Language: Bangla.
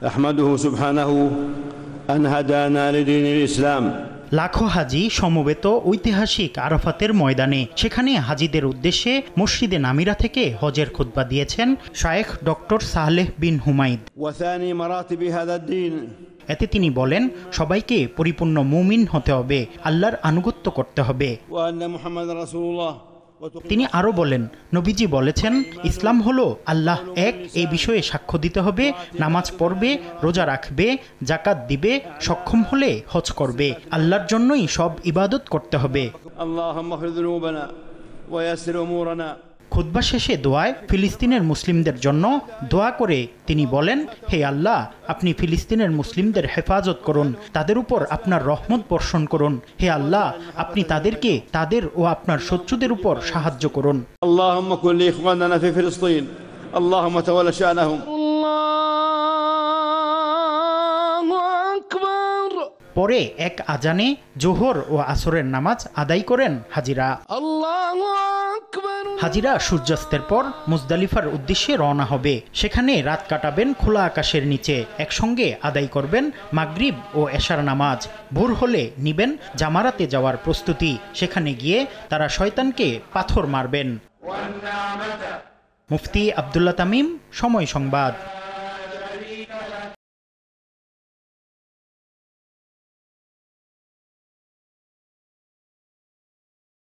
أحمده سبحانه أن هدانا لدين الإسلام। লাখো হাজি সমবেত ঐতিহাসিক আরাফাতের ময়দানে, সেখানে হাজিদের উদ্দেশ্যে মসজিদে নামিরা থেকে হজের খুতবা দিয়েছেন শায়েখ ডক্টর সালেহ বিন হুমাইদ। এতে তিনি বলেন, সবাইকে পরিপূর্ণ মুমিন হতে হবে, আল্লাহর আনুগত্য করতে হবে। তিনি আরও বলেন, নবীজি বলেছেন, ইসলাম হলো আল্লাহ এক, এই বিষয়ে সাক্ষ্য দিতে হবে, নামাজ পড়বে, রোজা রাখবে, জাকাত দিবে, সক্ষম হলে হজ করবে, আল্লাহর জন্যই সব ইবাদত করতে হবে। খুতবা শেষে দোয়ায় ফিলিস্তিনের মুসলিমদের জন্য দোয়া করে তিনি বলেন, হে আল্লাহ, আপনি ফিলিস্তিনের মুসলিমদের হেফাজত করুন, তাদের উপর আপনার রহমত বর্ষণ করুন। হে আল্লাহ, আপনি তাদেরকে তাদের ও আপনার শত্রুদের উপর সাহায্য করুন। আল্লাহুম্মা কুল লিইখওয়ানিনা ফি ফিলিস্তিন, আল্লাহুম্মা তাওয়াল্লা শাআনাহুম। পরে এক আজানে জোহর ও আসরের নামাজ আদায় করেন হাজিরা। হাজিরা সূর্যাস্তের পর মুজদালিফার উদ্দেশ্যে রওনা হবে। সেখানে রাত কাটাবেন খোলা আকাশের নিচে, একসঙ্গে আদায় করবেন মাগরিব ও এশার নামাজ। ভোর হলে নিবেন জামারাতে যাওয়ার প্রস্তুতি। সেখানে গিয়ে তারা শয়তানকে পাথর মারবেন। মুফতি আব্দুল্লাহ তামিম, সময় সংবাদ।